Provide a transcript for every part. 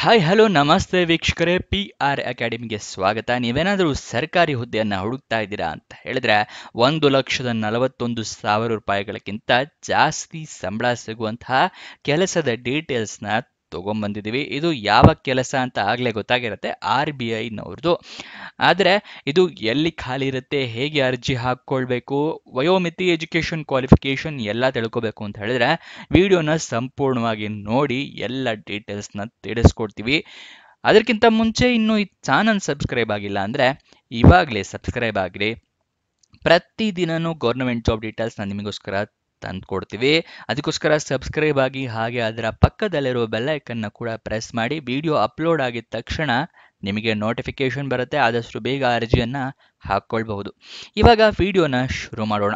Hi hello ನಮಸ್ತೆ ವೀಕ್ಷಕರೇ, P R ಅಕಾಡೆಮಿಗೆ ಸ್ವಾಗತ. ನೀವೇನಾದರೂ ಸರ್ಕಾರಿ ಹುದ್ದೆಯನ್ನು ಹುಡುಕ್ತಾ ಇದ್ದೀರಾ ಅಂತ ಹೇಳಿದ್ರೆ 1,41,000 ರೂಪಾಯಿಗಳಕ್ಕಿಂತ ಜಾಸ್ತಿ ಸಂಬಳ ಸಿಗುವಂತಹ ಕೆಲಸದ ಡೀಟೇಲ್ಸ್ನ ತಗೊಂಡ್ಬಂದಿದ್ದೀವಿ. ಇದು ಯಾವ ಕೆಲಸ ಅಂತ ಆಗಲೇ ಗೊತ್ತಾಗಿರುತ್ತೆ, RBIನವ್ರದ್ದು. ಆದರೆ ಇದು ಎಲ್ಲಿ ಖಾಲಿ ಇರುತ್ತೆ, ಹೇಗೆ ಅರ್ಜಿ ಹಾಕ್ಕೊಳ್ಬೇಕು, ವಯೋಮಿತಿ, ಎಜುಕೇಷನ್ ಕ್ವಾಲಿಫಿಕೇಷನ್ ಎಲ್ಲ ತಿಳ್ಕೊಬೇಕು ಅಂತ ಹೇಳಿದ್ರೆ ವಿಡಿಯೋನ ಸಂಪೂರ್ಣವಾಗಿ ನೋಡಿ ಎಲ್ಲ ಡೀಟೇಲ್ಸ್ನ ತಿಳಿಸ್ಕೊಡ್ತೀವಿ. ಅದಕ್ಕಿಂತ ಮುಂಚೆ ಇನ್ನೂ ಈ ಚಾನಲ್ ಸಬ್ಸ್ಕ್ರೈಬ್ ಆಗಿಲ್ಲ ಅಂದರೆ ಇವಾಗಲೇ ಸಬ್ಸ್ಕ್ರೈಬ್ ಆಗಿರಿ. ಪ್ರತಿದಿನನೂ ಗೌರ್ಮೆಂಟ್ ಜಾಬ್ ಡೀಟೇಲ್ಸ್ನ ನಿಮಗೋಸ್ಕರ ತಂದುಕೊಡ್ತೀವಿ. ಅದಕ್ಕೋಸ್ಕರ ಸಬ್ಸ್ಕ್ರೈಬ್ ಆಗಿ, ಹಾಗೆ ಅದರ ಪಕ್ಕದಲ್ಲಿರೋ ಬೆಲ್ಲೈಕನ್ನ ಕೂಡ ಪ್ರೆಸ್ ಮಾಡಿ. ವಿಡಿಯೋ ಅಪ್ಲೋಡ್ ಆಗಿದ ತಕ್ಷಣ ನಿಮಗೆ ನೋಟಿಫಿಕೇಶನ್ ಬರುತ್ತೆ. ಆದಷ್ಟು ಬೇಗ ಅರ್ಜಿಯನ್ನು ಹಾಕ್ಕೊಳ್ಬಹುದು. ಇವಾಗ ವಿಡಿಯೋನ ಶುರು ಮಾಡೋಣ.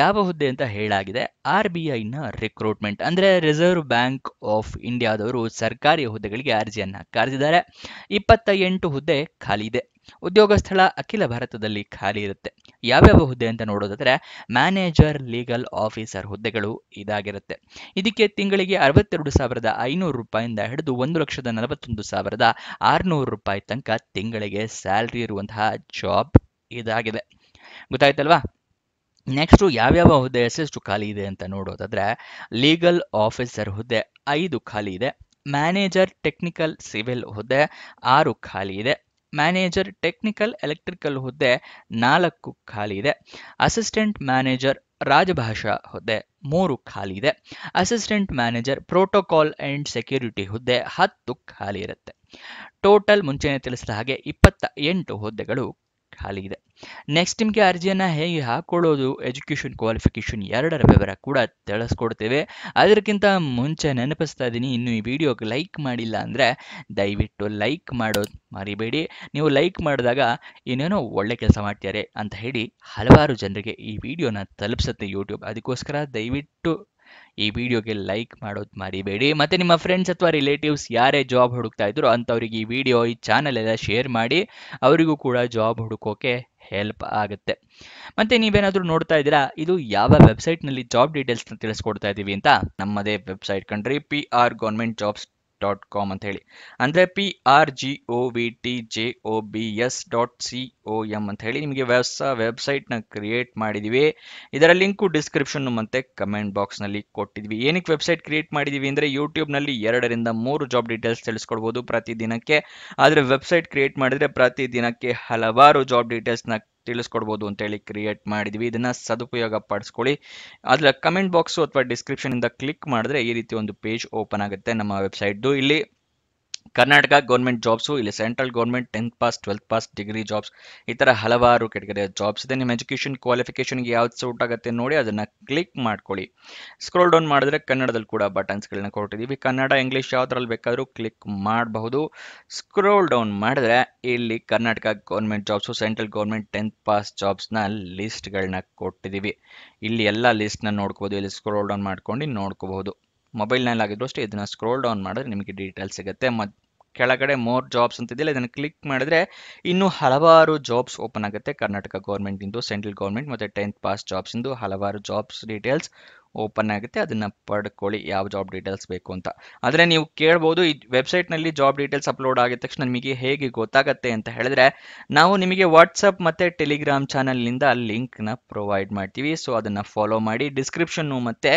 ಯಾವ ಹುದ್ದೆ ಅಂತ ಹೇಳಾಗಿದೆ, RBIನ ರಿಕ್ರೂಟ್ಮೆಂಟ್ ಅಂದರೆ ರಿಸರ್ವ್ ಬ್ಯಾಂಕ್ ಆಫ್ ಇಂಡಿಯಾದವರು ಸರ್ಕಾರಿ ಹುದ್ದೆಗಳಿಗೆ ಅರ್ಜಿಯನ್ನು ಕರೆದಿದ್ದಾರೆ. 28 ಹುದ್ದೆ ಖಾಲಿ ಇದೆ. ಉದ್ಯೋಗ ಸ್ಥಳ ಅಖಿಲ ಭಾರತದಲ್ಲಿ ಖಾಲಿ ಇರುತ್ತೆ. ಯಾವ್ಯಾವ ಹುದ್ದೆ ಅಂತ ನೋಡೋದಾದ್ರೆ, ಮ್ಯಾನೇಜರ್ ಲೀಗಲ್ ಆಫೀಸರ್ ಹುದ್ದೆಗಳು ಇದಾಗಿರುತ್ತೆ. ಇದಕ್ಕೆ ತಿಂಗಳಿಗೆ 62,500 ರೂಪಾಯಿಂದ ಹಿಡಿದು 1,41,600 ರೂಪಾಯಿ ತನಕ ತಿಂಗಳಿಗೆ ಸ್ಯಾಲ್ರಿ ಇರುವಂತಹ ಜಾಬ್ ಇದಾಗಿದೆ. ಗೊತ್ತಾಯ್ತಲ್ವಾ? ನೆಕ್ಸ್ಟು ಯಾವ್ಯಾವ ಹುದ್ದೆ ಎಷ್ಟೆಷ್ಟು ಖಾಲಿ ಇದೆ ಅಂತ ನೋಡೋದಾದ್ರೆ, ಲೀಗಲ್ ಆಫೀಸರ್ ಹುದ್ದೆ 5 ಖಾಲಿ ಇದೆ. ಮ್ಯಾನೇಜರ್ ಟೆಕ್ನಿಕಲ್ ಸಿವಿಲ್ ಹುದ್ದೆ 6 ಖಾಲಿ ಇದೆ. ಮ್ಯಾನೇಜರ್ ಟೆಕ್ನಿಕಲ್ ಎಲೆಕ್ಟ್ರಿಕಲ್ ಹುದ್ದೆ 4 ಖಾಲಿ ಇದೆ. ಅಸಿಸ್ಟೆಂಟ್ ಮ್ಯಾನೇಜರ್ ರಾಜಭಾಷಾ ಹುದ್ದೆ 3 ಖಾಲಿ ಇದೆ. Assistant manager protocol and security ಹುದ್ದೆ 10 ಖಾಲಿ ಇರುತ್ತೆ. ಟೋಟಲ್ ಮುಂಚೆನೇ ತಿಳಿಸಿದ ಹಾಗೆ 28 ಹುದ್ದೆಗಳು ಖಾಲಿ ಇದೆ. ನೆಕ್ಸ್ಟ್ ನಿಮಗೆ ಅರ್ಜಿಯನ್ನು ಹೇಗೆ ಹಾಕೊಳ್ಳೋದು, ಎಜುಕೇಷನ್ ಕ್ವಾಲಿಫಿಕೇಷನ್ ಎರಡರ ವಿವರ ಕೂಡ ತಿಳಿಸ್ಕೊಡ್ತೇವೆ. ಅದಕ್ಕಿಂತ ಮುಂಚೆ ನೆನಪಿಸ್ತಾ ಇದ್ದೀನಿ, ಇನ್ನು ಈ ವಿಡಿಯೋಗೆ ಲೈಕ್ ಮಾಡಿಲ್ಲ ಅಂದರೆ ದಯವಿಟ್ಟು ಲೈಕ್ ಮಾಡೋದು ಮರಿಬೇಡಿ. ನೀವು ಲೈಕ್ ಮಾಡಿದಾಗ ಏನೇನೋ ಒಳ್ಳೆ ಕೆಲಸ ಮಾಡ್ತಾರೆ ಅಂತ ಹೇಳಿ ಹಲವಾರು ಜನರಿಗೆ ಈ ವಿಡಿಯೋನ ತಲುಪಿಸುತ್ತೆ ಯೂಟ್ಯೂಬ್. ಅದಕ್ಕೋಸ್ಕರ ದಯವಿಟ್ಟು ಈ ವಿಡಿಯೋಗೆ ಲೈಕ್ ಮಾಡೋದು ಮರಿಬೇಡಿ. ಮತ್ತು ನಿಮ್ಮ ಫ್ರೆಂಡ್ಸ್ ಅಥವಾ ರಿಲೇಟಿವ್ಸ್ ಯಾರೇ ಜಾಬ್ ಹುಡುಕ್ತಾ ಇದ್ರು ಅಂಥವ್ರಿಗೆ ಈ ವಿಡಿಯೋ, ಈ ಚಾನಲ್ ಎಲ್ಲ ಶೇರ್ ಮಾಡಿ. ಅವರಿಗೂ ಕೂಡ ಜಾಬ್ ಹುಡುಕೋಕೆ ಹೆಲ್ಪ್ ಆಗುತ್ತೆ. ಮತ್ತು ನೀವೇನಾದರೂ ನೋಡ್ತಾ ಇದ್ದೀರಾ ಇದು ಯಾವ ವೆಬ್ಸೈಟ್ನಲ್ಲಿ ಜಾಬ್ ಡೀಟೇಲ್ಸ್ನ ತಿಳಿಸ್ಕೊಡ್ತಾ ಇದ್ದೀವಿ ಅಂತ, ನಮ್ಮದೇ ವೆಬ್ಸೈಟ್ ಕಂಡ್ರಿ, prgovernmentjobs.com ಅಂತ ಹೇಳಿ. ಅಂದರೆ prgovtjobs.com ಅಂತ ಹೇಳಿ ನಿಮಗೆ ಹೊಸ ವೆಬ್ಸೈಟ್ನ ಕ್ರಿಯೇಟ್ ಮಾಡಿದ್ದೀವಿ. ಇದರ ಲಿಂಕು ಡಿಸ್ಕ್ರಿಪ್ಷನ್ ಮತ್ತು ಕಮೆಂಟ್ ಬಾಕ್ಸ್ನಲ್ಲಿ ಕೊಟ್ಟಿದ್ವಿ. ಏನಕ್ಕೆ ವೆಬ್ಸೈಟ್ ಕ್ರಿಯೇಟ್ ಮಾಡಿದ್ದೀವಿ ಅಂದರೆ, ಯೂಟ್ಯೂಬ್ನಲ್ಲಿ 2 ರಿಂದ 3 ಜಾಬ್ ಡೀಟೇಲ್ಸ್ ತಿಳಿಸ್ಕೊಡ್ಬೋದು ಪ್ರತಿದಿನಕ್ಕೆ. ಆದರೆ ವೆಬ್ಸೈಟ್ ಕ್ರಿಯೇಟ್ ಮಾಡಿದರೆ ಪ್ರತಿದಿನಕ್ಕೆ ಹಲವಾರು ಜಾಬ್ ಡೀಟೇಲ್ಸ್ನ ತಿಳಿಸ್ಕೊಡ್ಬೋದು ಅಂತೇಳಿ ಕ್ರಿಯೇಟ್ ಮಾಡಿದ್ವಿ. ಇದನ್ನು ಸದುಪಯೋಗ ಪಡಿಸ್ಕೊಳ್ಳಿ. ಅದರ ಕಮೆಂಟ್ ಬಾಕ್ಸು ಅಥವಾ ಡಿಸ್ಕ್ರಿಪ್ಷನಿಂದ ಕ್ಲಿಕ್ ಮಾಡಿದ್ರೆ ಈ ರೀತಿ ಒಂದು ಪೇಜ್ ಓಪನ್ ಆಗುತ್ತೆ ನಮ್ಮ ವೆಬ್ಸೈಟ್ದು. ಇಲ್ಲಿ ಕರ್ನಾಟಕ ಗೌರ್ಮೆಂಟ್ ಜಾಬ್ಸು, ಇಲ್ಲಿ central government 10th pass 12th pass degree jobs, ಈ ಥರ ಹಲವಾರು ಕೆಟಗರಿಯ ಜಾಬ್ಸ್ ಇದೆ. ನಿಮ್ಮ ಎಜುಕೇಷನ್ ಕ್ವಾಲಿಫಿಕೇಷನ್ಗೆ ಯಾವ್ದು ಸೂಟ್ ಆಗುತ್ತೆ ನೋಡಿ ಅದನ್ನು ಕ್ಲಿಕ್ ಮಾಡ್ಕೊಳ್ಳಿ. ಸ್ಕ್ರೋಲ್ ಡೌನ್ ಮಾಡಿದ್ರೆ ಕನ್ನಡದಲ್ಲಿ ಕೂಡ ಬಟನ್ಸ್ಗಳನ್ನ ಕೊಟ್ಟಿದ್ದೀವಿ. ಕನ್ನಡ, ಇಂಗ್ಲೀಷ್ ಯಾವುದ್ರಲ್ಲಿ ಬೇಕಾದರೂ ಕ್ಲಿಕ್ ಮಾಡಬಹುದು. ಸ್ಕ್ರೋಲ್ ಡೌನ್ ಮಾಡಿದ್ರೆ ಇಲ್ಲಿ Karnataka government jobs, central government 10th pass ಜಾಬ್ಸ್ನ ಲಿಸ್ಟ್ಗಳನ್ನ ಕೊಟ್ಟಿದ್ದೀವಿ. ಇಲ್ಲಿ ಎಲ್ಲ ಲಿಸ್ಟ್ನ ನೋಡ್ಕೋಬೋದು. ಇಲ್ಲಿ ಸ್ಕ್ರೋಲ್ ಡೌನ್ ಮಾಡ್ಕೊಂಡು ನೋಡ್ಕೋಬಹುದು. ಮೊಬೈಲ್ನಲ್ಲಾಗಿದ್ರು ಅಷ್ಟೇ ಇದನ್ನು ಸ್ಕ್ರೋಲ್ ಡೌನ್ ಮಾಡಿದ್ರೆ ನಿಮಗೆ ಡೀಟೇಲ್ಸ್ ಸಿಗುತ್ತೆ. ಕೆಳಗಡೆ ಮೋರ್ ಜಾಬ್ಸ್ ಅಂತಿದೆಯಲ್ಲ, ಇದನ್ನು ಕ್ಲಿಕ್ ಮಾಡಿದ್ರೆ ಇನ್ನೂ ಹಲವಾರು ಜಾಬ್ಸ್ ಓಪನ್ ಆಗುತ್ತೆ. ಕರ್ನಾಟಕ ಗೌರ್ಮೆಂಟಿಂದು, ಸೆಂಟ್ರಲ್ ಗೌರ್ಮೆಂಟ್ ಮತ್ತು 10th ಪಾಸ್ ಜಾಬ್ಸಿಂದು ಹಲವಾರು ಜಾಬ್ಸ್ ಡೀಟೇಲ್ಸ್ ಓಪನ್ ಆಗುತ್ತೆ. ಅದನ್ನು ಪಡ್ಕೊಳ್ಳಿ ಯಾವ ಜಾಬ್ ಡೀಟೇಲ್ಸ್ ಬೇಕು ಅಂತ. ಆದರೆ ನೀವು ಕೇಳ್ಬೋದು, ಈ ವೆಬ್ಸೈಟ್ನಲ್ಲಿ ಜಾಬ್ ಡೀಟೇಲ್ಸ್ ಅಪ್ಲೋಡ್ ಆಗಿದ ತಕ್ಷಣ ನಿಮಗೆ ಹೇಗೆ ಗೊತ್ತಾಗುತ್ತೆ ಅಂತ ಹೇಳಿದ್ರೆ, ನಾವು ನಿಮಗೆ ವಾಟ್ಸಪ್ ಮತ್ತು ಟೆಲಿಗ್ರಾಮ್ ಚಾನಲ್ನಿಂದ ಲಿಂಕ್ನ ಪ್ರೊವೈಡ್ ಮಾಡ್ತೀವಿ. ಸೊ ಅದನ್ನು ಫಾಲೋ ಮಾಡಿ. ಡಿಸ್ಕ್ರಿಪ್ಷನ್ನು ಮತ್ತು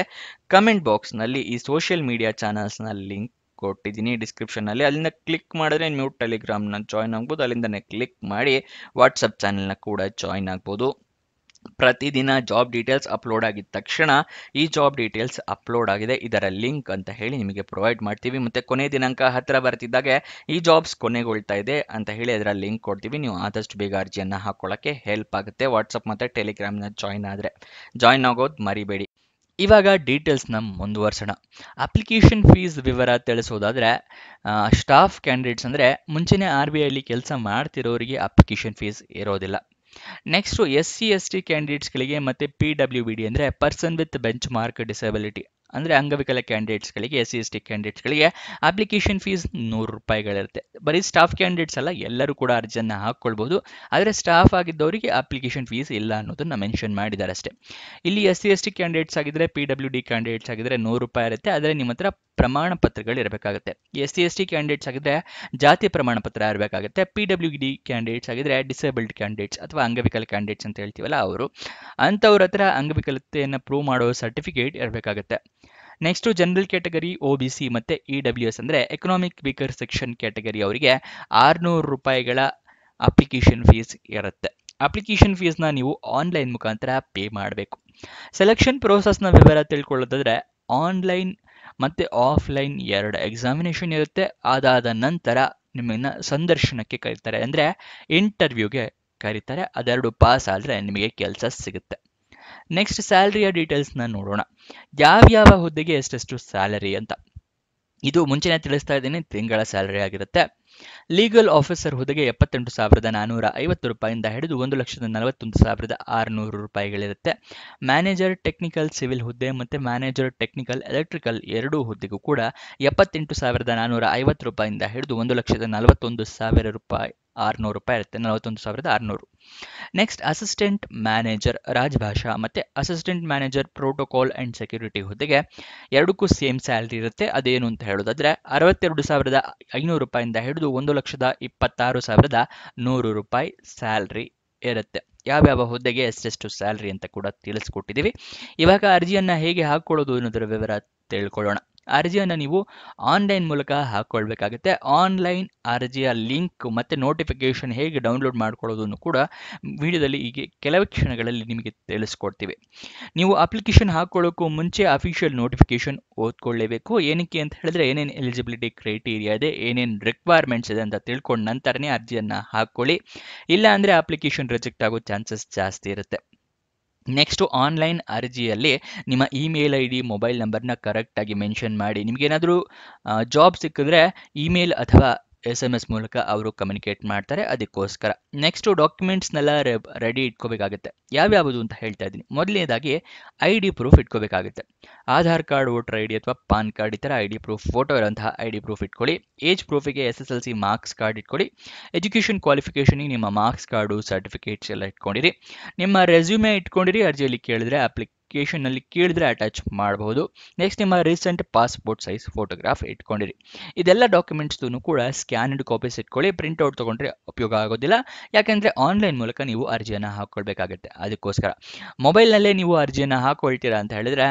ಕಮೆಂಟ್ ಬಾಕ್ಸ್ನಲ್ಲಿ ಈ ಸೋಷಿಯಲ್ ಮೀಡಿಯಾ ಚಾನಲ್ಸ್ನ ಲಿಂಕ್ ಕೊಟ್ಟಿದ್ದೀನಿ ಡಿಸ್ಕ್ರಿಪ್ಷನ್ನಲ್ಲಿ. ಅಲ್ಲಿಂದ ಕ್ಲಿಕ್ ಮಾಡಿದ್ರೆ ನೀವು ಟೆಲಿಗ್ರಾಮ್ನ ಜಾಯ್ನ್ ಆಗ್ಬೋದು. ಅಲ್ಲಿಂದನೇ ಕ್ಲಿಕ್ ಮಾಡಿ ವಾಟ್ಸಪ್ ಚಾನಲ್ನ ಕೂಡ ಜಾಯ್ನ್ ಆಗ್ಬೋದು. ಪ್ರತಿದಿನ ಜಾಬ್ ಡೀಟೇಲ್ಸ್ ಅಪ್ಲೋಡ್ ಆಗಿದ ತಕ್ಷಣ ಈ ಜಾಬ್ ಡೀಟೇಲ್ಸ್ ಅಪ್ಲೋಡ್ ಆಗಿದೆ, ಇದರ ಲಿಂಕ್ ಅಂತ ಹೇಳಿ ನಿಮಗೆ ಪ್ರೊವೈಡ್ ಮಾಡ್ತೀವಿ. ಮತ್ತು ಕೊನೆ ದಿನಾಂಕ ಹತ್ತಿರ ಬರ್ತಿದ್ದಾಗೆ ಈ ಜಾಬ್ಸ್ ಕೊನೆಗೊಳ್ತಾ ಇದೆ ಅಂತ ಹೇಳಿ ಅದರ ಲಿಂಕ್ ಕೊಡ್ತೀವಿ. ನೀವು ಆದಷ್ಟು ಬೇಗ ಅರ್ಜಿಯನ್ನು ಹಾಕೊಳ್ಳೋಕ್ಕೆ ಹೆಲ್ಪ್ ಆಗುತ್ತೆ. ವಾಟ್ಸಪ್ ಮತ್ತು ಟೆಲಿಗ್ರಾಮ್ನ ಜಾಯ್ನ್ ಆಗೋದು ಮರಿಬೇಡಿ. ಇವಾಗ ಡೀಟೇಲ್ಸ್ನ ಮುಂದುವರ್ಸೋಣ. ಅಪ್ಲಿಕೇಶನ್ ಫೀಸ್ ವಿವರ ತಿಳಿಸೋದಾದರೆ, ಸ್ಟಾಫ್ ಕ್ಯಾಂಡಿಡೇಟ್ಸ್ ಅಂದರೆ ಮುಂಚೆನೇ RBIಯಲ್ಲಿ ಕೆಲಸ ಮಾಡ್ತಿರೋರಿಗೆ ಅಪ್ಲಿಕೇಶನ್ ಫೀಸ್ ಇರೋದಿಲ್ಲ. ನೆಕ್ಸ್ಟು SC/ST ಕ್ಯಾಂಡಿಡೇಟ್ಸ್ಗಳಿಗೆ ಮತ್ತು PWBD ಅಂದರೆ person with bench mark disability ಅಂದರೆ ಅಂಗವಿಕಲ ಕ್ಯಾಂಡಿಡೇಟ್ಸ್ಗಳಿಗೆ, SC/ST ಕ್ಯಾಂಡಿಡೇಟ್ಸ್ಗಳಿಗೆ ಅಪ್ಲಿಕೇಶನ್ ಫೀಸ್ 100 ರೂಪಾಯಿಗಳಿರುತ್ತೆ. ಬರೀ ಸ್ಟಾಫ್ ಕ್ಯಾಂಡಿಡೇಟ್ಸ್ ಅಲ್ಲ, ಎಲ್ಲರೂ ಕೂಡ ಅರ್ಜಿಯನ್ನು ಹಾಕ್ಕೊಳ್ಬೋದು. ಆದರೆ ಸ್ಟಾಫ್ ಆಗಿದ್ದವರಿಗೆ ಅಪ್ಲಿಕೇಶನ್ ಫೀಸ್ ಇಲ್ಲ ಅನ್ನೋದನ್ನು ಮೆನ್ಷನ್ ಮಾಡಿದ್ದಾರೆ ಅಷ್ಟೇ. ಇಲ್ಲಿ SC/ST ಕ್ಯಾಂಡಿಡೇಟ್ಸ್ ಆಗಿದ್ದರೆ, PWD ಕ್ಯಾಂಡಿಡೇಟ್ಸ್ ಆಗಿದ್ದರೆ 100 ರೂಪಾಯಿ ಇರುತ್ತೆ. ಆದರೆ ನಿಮ್ಮ ಹತ್ರ ಪ್ರಮಾಣ ಪತ್ರಗಳು ಇರಬೇಕಾಗುತ್ತೆ. SC ST ಕ್ಯಾಂಡಿಡೇಟ್ಸ್ ಆಗಿದ್ರೆ ಜಾತಿ ಪ್ರಮಾಣ ಪತ್ರ ಇರಬೇಕಾಗುತ್ತೆ. PWD ಕ್ಯಾಂಡಿಡೇಟ್ಸ್ ಆಗಿದ್ರೆ ಡಿಸೇಬಲ್ಡ್ ಕ್ಯಾಂಡಿಡೇಟ್ಸ್ ಅಥವಾ ಅಂಗವಿಕಲ ಕ್ಯಾಂಡಿಡೇಟ್ಸ್ ಅಂತ ಹೇಳ್ತೀವಲ್ಲ ಅವರು, ಅಂಥವ್ರ ಹತ್ರ ಅಂಗವಿಕಲತೆಯನ್ನು ಪ್ರೂವ್ ಮಾಡೋ ಸರ್ಟಿಫಿಕೇಟ್ ಇರಬೇಕಾಗುತ್ತೆ. ನೆಕ್ಸ್ಟ್ ಜನರಲ್ ಕ್ಯಾಟಗರಿ, OBC ಮತ್ತೆ EWS ಅಂದರೆ ಎಕನಾಮಿಕ್ ವೀಕರ್ ಸೆಕ್ಷನ್ ಕ್ಯಾಟಗರಿ ಅವರಿಗೆ 600 ರೂಪಾಯಿಗಳ ಅಪ್ಲಿಕೇಶನ್ ಫೀಸ್ ಇರುತ್ತೆ. ಅಪ್ಲಿಕೇಶನ್ ಫೀಸ್ನ ನೀವು ಆನ್ಲೈನ್ ಮುಖಾಂತರ ಪೇ ಮಾಡಬೇಕು. ಸೆಲೆಕ್ಷನ್ ಪ್ರೋಸೆಸ್ನ ವಿವರ ತಿಳ್ಕೊಳ್ಳೋದಾದ್ರೆ ಆನ್ಲೈನ್ ಮತ್ತು ಆಫ್ಲೈನ್ 2 ಎಕ್ಸಾಮಿನೇಷನ್ ಇರುತ್ತೆ. ಅದಾದ ನಂತರ ನಿಮ್ಮನ್ನು ಸಂದರ್ಶನಕ್ಕೆ ಕರೀತಾರೆ, ಅಂದರೆ ಇಂಟರ್ವ್ಯೂಗೆ ಕರೀತಾರೆ. ಅದೆರಡು ಪಾಸ್ ಆದರೆ ನಿಮಗೆ ಕೆಲಸ ಸಿಗುತ್ತೆ. ನೆಕ್ಸ್ಟ್ ಸ್ಯಾಲರಿಯ ಡೀಟೇಲ್ಸ್ನ ನೋಡೋಣ. ಯಾವ್ಯಾವ ಹುದ್ದೆಗೆ ಎಷ್ಟೆಷ್ಟು ಸ್ಯಾಲರಿ ಅಂತ. ಇದು ಮುಂಚೆನೇ ತಿಳಿಸ್ತಾ ಇದ್ದೀನಿ, ತಿಂಗಳ ಸ್ಯಾಲರಿ ಆಗಿರುತ್ತೆ. ಲೀಗಲ್ ಆಫೀಸರ್ ಹುದ್ದೆಗೆ 78,450 ರೂಪಾಯಿಂದ ಹಿಡಿದು 1,41,600 ರೂಪಾಯಿಗಳಿರುತ್ತೆ. ಮ್ಯಾನೇಜರ್ ಟೆಕ್ನಿಕಲ್ ಸಿವಿಲ್ ಹುದ್ದೆ ಮತ್ತು ಮ್ಯಾನೇಜರ್ ಟೆಕ್ನಿಕಲ್ ಎಲೆಕ್ಟ್ರಿಕಲ್ ಎರಡೂ ಹುದ್ದೆಗೂ ಕೂಡ 78,450 ರೂಪಾಯಿಂದ ಹಿಡಿದು 1,41,600 ರೂಪಾಯಿ ಇರುತ್ತೆ, 41,600. ನೆಕ್ಸ್ಟ್ ಅಸಿಸ್ಟೆಂಟ್ ಮ್ಯಾನೇಜರ್ ರಾಜಭಾಷಾ ಮತ್ತು assistant manager protocol and security ಹುದ್ದೆಗೆ ಎರಡಕ್ಕೂ ಸೇಮ್ ಸ್ಯಾಲ್ರಿ ಇರುತ್ತೆ. ಅದೇನು ಅಂತ ಹೇಳೋದಾದ್ರೆ 62,500 ರೂಪಾಯಿಂದ ಹಿಡಿದು 1,26,100 ರೂಪಾಯಿ ಸ್ಯಾಲ್ರಿ ಇರುತ್ತೆ. ಯಾವ್ಯಾವ ಹುದ್ದೆಗೆ ಎಷ್ಟೆಷ್ಟು ಸ್ಯಾಲ್ರಿ ಅಂತ ಕೂಡ ತಿಳಿಸ್ಕೊಟ್ಟಿದ್ದೀವಿ. ಇವಾಗ ಅರ್ಜಿಯನ್ನು ಹೇಗೆ ಹಾಕ್ಕೊಳ್ಳೋದು ಅನ್ನೋದರ ವಿವರ ತಿಳ್ಕೊಳ್ಳೋಣ. ಅರ್ಜಿಯನ್ನು ನೀವು ಆನ್ಲೈನ್ ಮೂಲಕ ಹಾಕ್ಕೊಳ್ಬೇಕಾಗುತ್ತೆ. ಆನ್ಲೈನ್ ಅರ್ಜಿಯ ಲಿಂಕ್ ಮತ್ತು ನೋಟಿಫಿಕೇಷನ್ ಹೇಗೆ ಡೌನ್ಲೋಡ್ ಮಾಡ್ಕೊಳ್ಳೋದನ್ನು ಕೂಡ ವಿಡಿಯೋದಲ್ಲಿ ಹೀಗೆ ಕೆಲವು ಕ್ಷಣಗಳಲ್ಲಿ ನಿಮಗೆ ತಿಳಿಸ್ಕೊಡ್ತೀವಿ. ನೀವು ಅಪ್ಲಿಕೇಶನ್ ಹಾಕ್ಕೊಳ್ಳೋಕ್ಕೂ ಮುಂಚೆ ಅಫಿಷಿಯಲ್ ನೋಟಿಫಿಕೇಷನ್ ಓದ್ಕೊಳ್ಳೇಬೇಕು. ಏನಕ್ಕೆ ಅಂತ ಹೇಳಿದ್ರೆ ಏನೇನು ಎಲಿಜಿಬಿಲಿಟಿ ಕ್ರೈಟೀರಿಯಾ ಇದೆ, ಏನೇನು ರಿಕ್ವೈರ್ಮೆಂಟ್ಸ್ ಇದೆ ಅಂತ ತಿಳ್ಕೊಂಡು ನಂತರನೇ ಅರ್ಜಿಯನ್ನು ಹಾಕ್ಕೊಳ್ಳಿ. ಇಲ್ಲ ಅಂದರೆ ಅಪ್ಲಿಕೇಶನ್ ರಿಜೆಕ್ಟ್ ಆಗೋ ಚಾನ್ಸಸ್ ಜಾಸ್ತಿ ಇರುತ್ತೆ. ನೆಕ್ಸ್ಟು ಆನ್ಲೈನ್ ಅರ್ಜಿಯಲ್ಲಿ ನಿಮ್ಮ ಇಮೇಲ್ ID, ಮೊಬೈಲ್ ನಂಬರ್ನ ಕರೆಕ್ಟಾಗಿ ಮೆನ್ಷನ್ ಮಾಡಿ. ನಿಮಗೇನಾದರೂ ಜಾಬ್ ಸಿಕ್ಕಿದ್ರೆ ಇಮೇಲ್ ಅಥವಾ SMS ಮೂಲಕ ಅವರು ಕಮ್ಯುನಿಕೇಟ್ ಮಾಡ್ತಾರೆ, ಅದಕ್ಕೋಸ್ಕರ. ನೆಕ್ಸ್ಟು ಡಾಕ್ಯುಮೆಂಟ್ಸ್ನೆಲ್ಲ ರೆಡಿ ಇಟ್ಕೋಬೇಕಾಗುತ್ತೆ. ಯಾವ್ಯಾವುದು ಅಂತ ಹೇಳ್ತಾ ಇದ್ದೀನಿ. ಮೊದಲನೇದಾಗಿ ID ಪ್ರೂಫ್ ಇಟ್ಕೋಬೇಕಾಗುತ್ತೆ. ಆಧಾರ್ ಕಾರ್ಡ್, ವೋಟರ್ ID ಅಥವಾ ಪಾನ್ ಕಾರ್ಡ್ ಈ ಥರ ID ಪ್ರೂಫ್, ಫೋಟೋ ಇರೋಂತಹ ID ಪ್ರೂಫ್ ಇಟ್ಕೊಳ್ಳಿ. ಏಜ್ ಪ್ರೂಫಿಗೆ SSLC ಮಾರ್ಕ್ಸ್ ಕಾರ್ಡ್ ಇಟ್ಕೊಳ್ಳಿ. ಎಜುಕೇಷನ್ ಕ್ವಾಲಿಫಿಕೇಷನಿಗೆ ನಿಮ್ಮ ಮಾರ್ಕ್ಸ್ ಕಾರ್ಡು, ಸರ್ಟಿಫಿಕೇಟ್ಸ್ ಎಲ್ಲ ಇಟ್ಕೊಂಡಿರಿ. ನಿಮ್ಮ ರೆಸ್ಯೂಮೆ ಇಟ್ಕೊಂಡಿರಿ. ಅರ್ಜಿಯಲ್ಲಿ ಕೇಳಿದ್ರೆ ಅಪ್ಲಿಕೇಶನ್ನಲ್ಲಿ ಕೇಳಿದ್ರೆ ಅಟ್ಯಾಚ್ ಮಾಡಬಹುದು. ನೆಕ್ಸ್ಟ್ ನಿಮ್ಮ ರೀಸೆಂಟ್ ಪಾಸ್ಪೋರ್ಟ್ ಸೈಜ್ ಫೋಟೋಗ್ರಾಫ್ ಇಟ್ಕೊಂಡಿರಿ. ಇದೆಲ್ಲ ಡಾಕ್ಯುಮೆಂಟ್ಸ್ದು ಕೂಡ ಸ್ಕ್ಯಾನ್ಡ್ ಕಾಪೀಸ್ ಇಟ್ಕೊಳ್ಳಿ. ಪ್ರಿಂಟ್ಔಟ್ ತೊಗೊಂಡ್ರೆ ಉಪಯೋಗ ಆಗೋದಿಲ್ಲ, ಯಾಕೆಂದರೆ ಆನ್ಲೈನ್ ಮೂಲಕ ನೀವು ಅರ್ಜಿಯನ್ನು ಹಾಕ್ಕೊಳ್ಬೇಕಾಗುತ್ತೆ. ಅದಕ್ಕೋಸ್ಕರ ಮೊಬೈಲ್ನಲ್ಲೇ ನೀವು ಅರ್ಜಿಯನ್ನು ಹಾಕ್ಕೊಳ್ತೀರಾ ಅಂತ ಹೇಳಿದ್ರೆ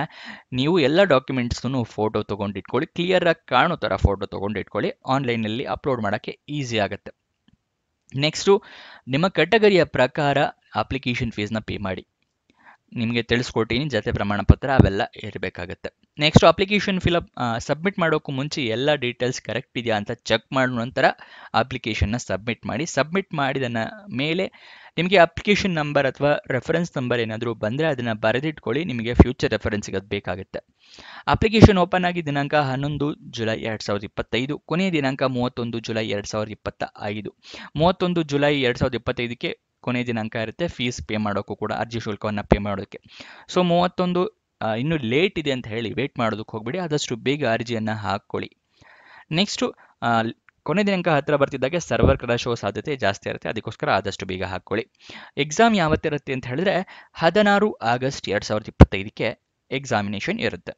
ನೀವು ಎಲ್ಲ ಡಾಕ್ಯುಮೆಂಟ್ಸ್ನು ಫೋಟೋ ತೊಗೊಂಡು ಇಟ್ಕೊಳ್ಳಿ. ಕ್ಲಿಯರಾಗಿ ಕಾಣೋ ಥರ ಫೋಟೋ ತೊಗೊಂಡು ಇಟ್ಕೊಳ್ಳಿ. ಆನ್ಲೈನಲ್ಲಿ ಅಪ್ಲೋಡ್ ಮಾಡೋಕ್ಕೆ ಈಸಿ ಆಗುತ್ತೆ. ನೆಕ್ಸ್ಟು ನಿಮ್ಮ ಕ್ಯಾಟಗರಿಯ ಪ್ರಕಾರ ಅಪ್ಲಿಕೇಶನ್ ಫೀಸ್ನ ಪೇ ಮಾಡಿ. ನಿಮಗೆ ತಿಳಿಸ್ಕೊಟ್ಟಿನಿ, ಜೊತೆ ಪ್ರಮಾಣ ಪತ್ರ ಅವೆಲ್ಲ ಇರಬೇಕಾಗತ್ತೆ. ನೆಕ್ಸ್ಟ್ ಅಪ್ಲಿಕೇಶನ್ ಸಬ್ಮಿಟ್ ಮಾಡೋಕ್ಕೂ ಮುಂಚೆ ಎಲ್ಲ ಡೀಟೇಲ್ಸ್ ಕರೆಕ್ಟ್ ಇದೆಯಾ ಅಂತ ಚೆಕ್ ಮಾಡಿದ ನಂತರ ಅಪ್ಲಿಕೇಶನ್ನ ಸಬ್ಮಿಟ್ ಮಾಡಿ. ಸಬ್ಮಿಟ್ ಮಾಡಿದ ಮೇಲೆ ನಿಮಗೆ ಅಪ್ಲಿಕೇಶನ್ ನಂಬರ್ ಅಥವಾ ರೆಫರೆನ್ಸ್ ನಂಬರ್ ಏನಾದರೂ ಬಂದರೆ ಅದನ್ನು ಬರೆದಿಟ್ಕೊಳ್ಳಿ. ನಿಮಗೆ ಫ್ಯೂಚರ್ ರೆಫರೆನ್ಸ್ಗೆ ಅದು ಬೇಕಾಗುತ್ತೆ. ಅಪ್ಲಿಕೇಶನ್ ಓಪನ್ ಆಗಿ ದಿನಾಂಕ 11 ಜುಲೈ 2025, ಕೊನೆಯ ದಿನಾಂಕ 31 ಜುಲೈ 2025. 31 ಜುಲೈ 2025ಕ್ಕೆ ಕೊನೆಯ ದಿನಾಂಕ ಇರುತ್ತೆ ಫೀಸ್ ಪೇ ಮಾಡೋಕ್ಕೂ ಕೂಡ, ಅರ್ಜಿ ಶುಲ್ಕವನ್ನು ಪೇ ಮಾಡೋದಕ್ಕೆ. ಸೊ 31 ಇನ್ನೂ ಲೇಟ್ ಇದೆ ಅಂತ ಹೇಳಿ ವೇಟ್ ಮಾಡೋದಕ್ಕೆ ಹೋಗ್ಬಿಡಿ, ಆದಷ್ಟು ಬೇಗ ಅರ್ಜಿಯನ್ನು ಹಾಕ್ಕೊಳ್ಳಿ. ನೆಕ್ಸ್ಟು ಕೊನೆ ದಿನಾಂಕ ಹತ್ತಿರ ಬರ್ತಿದ್ದಾಗೆ ಸರ್ವರ್ ಕ್ರಾಶ್ ಆಗೋ ಸಾಧ್ಯತೆ ಜಾಸ್ತಿ ಇರುತ್ತೆ, ಅದಕ್ಕೋಸ್ಕರ ಆದಷ್ಟು ಬೇಗ ಹಾಕ್ಕೊಳ್ಳಿ. ಎಕ್ಸಾಮ್ ಯಾವತ್ತಿರುತ್ತೆ ಅಂತ ಹೇಳಿದ್ರೆ 16 ಆಗಸ್ಟ್ 2025ಕ್ಕೆ ಎಕ್ಸಾಮಿನೇಷನ್ ಇರುತ್ತೆ.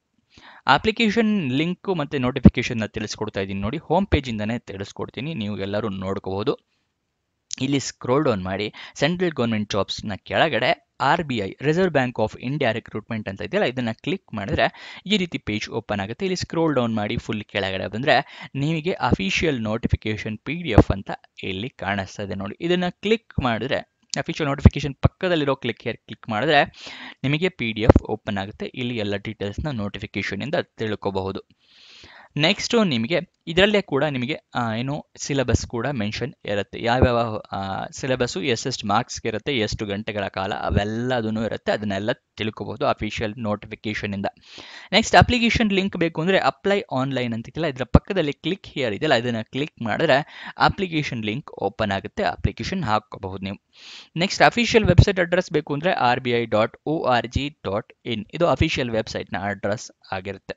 ಅಪ್ಲಿಕೇಶನ್ ಲಿಂಕು ಮತ್ತು ನೋಟಿಫಿಕೇಷನ್ನ ತಿಳಿಸ್ಕೊಡ್ತಾ ಇದ್ದೀನಿ ನೋಡಿ, ಹೋಮ್ ಪೇಜಿಂದನೇ ತಿಳಿಸ್ಕೊಡ್ತೀನಿ, ನೀವು ಎಲ್ಲರೂ ನೋಡ್ಕೋಬಹುದು. ಇಲ್ಲಿ ಸ್ಕ್ರೋಲ್ ಡೌನ್ ಮಾಡಿ ಸೆಂಟ್ರಲ್ ಗೌರ್ಮೆಂಟ್ ಜಾಬ್ಸ್ನ ಕೆಳಗಡೆ RBI reserve bank of India recruitment ಅಂತ ಇದೆಯಲ್ಲ, ಇದನ್ನು ಕ್ಲಿಕ್ ಮಾಡಿದ್ರೆ ಈ ರೀತಿ ಪೇಜ್ ಓಪನ್ ಆಗುತ್ತೆ. ಇಲ್ಲಿ ಸ್ಕ್ರೋಲ್ ಡೌನ್ ಮಾಡಿ ಫುಲ್ ಕೆಳಗಡೆ ಬಂದರೆ ನಿಮಗೆ ಅಫಿಷಿಯಲ್ ನೋಟಿಫಿಕೇಷನ್ PDF ಅಂತ ಇಲ್ಲಿ ಕಾಣಿಸ್ತಾ ಇದೆ ನೋಡಿ. ಇದನ್ನು ಕ್ಲಿಕ್ ಮಾಡಿದ್ರೆ ಅಫಿಷಿಯಲ್ ನೋಟಿಫಿಕೇಷನ್ ಪಕ್ಕದಲ್ಲಿರೋ ಕ್ಲಿಕ್ ಮಾಡಿದ್ರೆ ನಿಮಗೆ PDF ಓಪನ್ ಆಗುತ್ತೆ. ಇಲ್ಲಿ ಎಲ್ಲ ಡೀಟೇಲ್ಸ್ನ ನೋಟಿಫಿಕೇಷನಿಂದ ತಿಳ್ಕೋಬಹುದು. ನೆಕ್ಸ್ಟು ನಿಮಗೆ ಇದರಲ್ಲೇ ಕೂಡ ನಿಮಗೆ ಏನು ಸಿಲೆಬಸ್ ಕೂಡ ಮೆನ್ಷನ್ ಇರುತ್ತೆ. ಯಾವ್ಯಾವ ಸಿಲೆಬಸ್ಸು ಎಷ್ಟೆಷ್ಟು ಮಾರ್ಕ್ಸ್ಗೆ ಇರುತ್ತೆ, ಎಷ್ಟು ಗಂಟೆಗಳ ಕಾಲ, ಅವೆಲ್ಲದೂ ಇರುತ್ತೆ. ಅದನ್ನೆಲ್ಲ ತಿಳ್ಕೊಬೋದು ಅಫಿಷಿಯಲ್ ನೋಟಿಫಿಕೇಷನಿಂದ. ನೆಕ್ಸ್ಟ್ ಅಪ್ಲಿಕೇಶನ್ ಲಿಂಕ್ ಬೇಕು ಅಂದರೆ ಅಪ್ಲೈ ಆನ್ಲೈನ್ ಅಂತಿಲ್ಲ, ಇದರ ಪಕ್ಕದಲ್ಲಿ ಕ್ಲಿಕ್ ಹಿಯರ್ ಇದೆಯಲ್ಲ, ಇದನ್ನು ಕ್ಲಿಕ್ ಮಾಡಿದ್ರೆ ಅಪ್ಲಿಕೇಶನ್ ಲಿಂಕ್ ಓಪನ್ ಆಗುತ್ತೆ, ಅಪ್ಲಿಕೇಶನ್ ಹಾಕ್ಕೋಬಹುದು ನೀವು. ನೆಕ್ಸ್ಟ್ ಅಫಿಷಿಯಲ್ ವೆಬ್ಸೈಟ್ ಅಡ್ರೆಸ್ ಬೇಕು ಅಂದರೆ RBI.org.in, ಇದು ಅಫಿಷಿಯಲ್ ವೆಬ್ಸೈಟ್ನ ಅಡ್ರೆಸ್ ಆಗಿರುತ್ತೆ.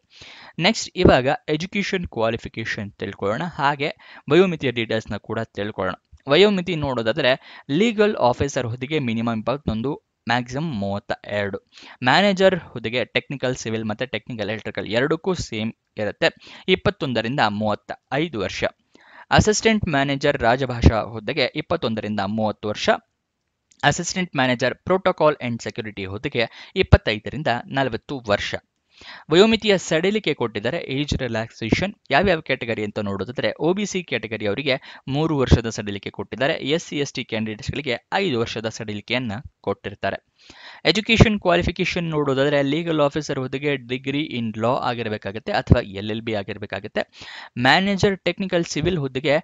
ನೆಕ್ಸ್ಟ್ ಇವಾಗ ಎಜುಕೇಷನ್ ಕ್ವಾಲಿಫಿಕೇಷನ್ ತಿಳ್ಕೊಳ್ಳೋಣ, ಹಾಗೆ ವಯೋಮಿತಿಯ ಡೀಟೇಲ್ಸ್ನ ಕೂಡ ತಿಳ್ಕೊಳ್ಳೋಣ. ವಯೋಮಿತಿ ನೋಡೋದಾದರೆ ಲೀಗಲ್ ಆಫೀಸರ್ ಹುದ್ದೆಗೆ ಮಿನಿಮಮ್ 21 ಮ್ಯಾಕ್ಸಿಮಮ್ 32. ಮ್ಯಾನೇಜರ್ ಹುದ್ದೆಗೆ ಟೆಕ್ನಿಕಲ್ ಸಿವಿಲ್ ಮತ್ತು ಟೆಕ್ನಿಕಲ್ ಎಲೆಕ್ಟ್ರಿಕಲ್ ಎರಡಕ್ಕೂ ಸೇಮ್ ಇರುತ್ತೆ, 21ರಿಂದ 35 ವರ್ಷ. ಅಸಿಸ್ಟೆಂಟ್ ಮ್ಯಾನೇಜರ್ ರಾಜಭಾಷಾ ಹುದ್ದೆಗೆ 21ರಿಂದ 30 ವರ್ಷ. Assistant manager protocol and security ಹುದ್ದೆಗೆ 25ರಿಂದ 40 ವರ್ಷ. ವಯೋಮಿತಿಯ ಸಡಿಲಿಕೆ ಕೊಟ್ಟಿದ್ದಾರೆ, ಏಜ್ ರಿಲ್ಯಾಕ್ಸೇಷನ್. ಯಾವ್ಯಾವ ಕ್ಯಾಟಗರಿ ಅಂತ ನೋಡೋದಾದ್ರೆ ಒಬಿಸಿ ಕ್ಯಾಟಗರಿ ಅವರಿಗೆ 3 ವರ್ಷದ ಸಡಿಲಿಕೆ ಕೊಟ್ಟಿದ್ದಾರೆ, ಎಸ್ಸಿ ಎಸ್ಟಿ ಕ್ಯಾಂಡಿಡೇಟ್ಸ್ಗಳಿಗೆ 5 ವರ್ಷದ ಸಡಿಲಿಕೆಯನ್ನ ಕೊಟ್ಟಿರ್ತಾರೆ. ಎಜುಕೇಷನ್ ಕ್ವಾಲಿಫಿಕೇಶನ್ ನೋಡೋದಾದ್ರೆ ಲೀಗಲ್ ಆಫೀಸರ್ ಹುದ್ದೆಗೆ ಡಿಗ್ರಿ ಇನ್ ಲಾ ಆಗಿರಬೇಕಾಗುತ್ತೆ ಅಥವಾ LLB ಆಗಿರಬೇಕಾಗುತ್ತೆ. ಮ್ಯಾನೇಜರ್ ಟೆಕ್ನಿಕಲ್ ಸಿವಿಲ್ ಹುದ್ದೆಗೆ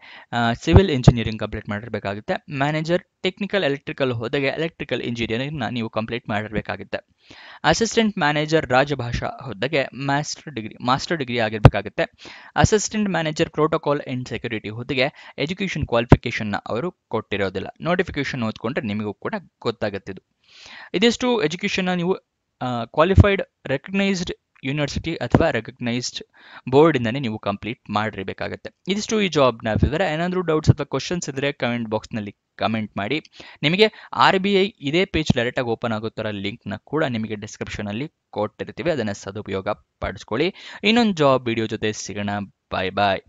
ಸಿವಿಲ್ ಇಂಜಿನಿಯರಿಂಗ್ ಕಂಪ್ಲೀಟ್ ಮಾಡಿರಬೇಕಾಗುತ್ತೆ. ಮ್ಯಾನೇಜರ್ ಟೆಕ್ನಿಕಲ್ ಎಲೆಕ್ಟ್ರಿಕಲ್ ಹುದ್ದೆಗೆ ಎಲೆಕ್ಟ್ರಿಕಲ್ ಇಂಜಿನಿಯರಿಂಗ್ನ ನೀವು ಕಂಪ್ಲೀಟ್ ಮಾಡಿರಬೇಕಾಗುತ್ತೆ. ಅಸಿಸ್ಟೆಂಟ್ ಮ್ಯಾನೇಜರ್ ರಾಜಭಾಷಾ ಹುದ್ದೆಗೆ ಮಾಸ್ಟರ್ ಡಿಗ್ರಿ ಆಗಿರಬೇಕಾಗುತ್ತೆ. Assistant manager protocol and security ಹುದ್ದೆಗೆ ಎಜುಕೇಷನ್ ಕ್ವಾಲಿಫಿಕೇಶನ್ನ ಅವರು ಕೊಟ್ಟಿರೋದಿಲ್ಲ. ನೋಟಿಫಿಕೇಶನ್ ಓದ್ಕೊಂಡ್ರೆ ನಿಮಗೂ ಕೂಡ ಗೊತ್ತಾಗುತ್ತಿದ್ದು. ಇದಿಷ್ಟು ಎಜುಕೇಷನ್ನ ನೀವು ಕ್ವಾಲಿಫೈಡ್ ರೆಕಗ್ನೈಸ್ಡ್ ಯೂನಿವರ್ಸಿಟಿ ಅಥವಾ ರೆಕಗ್ನೈಸ್ಡ್ ಬೋರ್ಡಿಂದನೇ ನೀವು ಕಂಪ್ಲೀಟ್ ಮಾಡಿರಬೇಕಾಗುತ್ತೆ. ಇದಿಷ್ಟು ಈ ಜಾಬ್ನ ವಿವರ. ಏನಾದರೂ ಡೌಟ್ಸ್ ಅಥವಾ ಕ್ವಶನ್ಸ್ ಇದ್ದರೆ ಕಮೆಂಟ್ ಬಾಕ್ಸ್ನಲ್ಲಿ ಕಮೆಂಟ್ ಮಾಡಿ. ನಿಮಗೆ RBI ಇದೇ ಪೇಜ್ ಡೈರೆಕ್ಟಾಗಿ ಓಪನ್ ಆಗೋ ಥರ ಲಿಂಕ್ನ ಕೂಡ ನಿಮಗೆ ಡಿಸ್ಕ್ರಿಪ್ಷನಲ್ಲಿ ಕೊಟ್ಟಿರ್ತೀವಿ, ಅದನ್ನು ಸದುಪಯೋಗ ಪಡಿಸ್ಕೊಳ್ಳಿ. ಇನ್ನೊಂದು ಜಾಬ್ ವಿಡಿಯೋ ಜೊತೆ ಸಿಗೋಣ. ಬಾಯ್ ಬಾಯ್.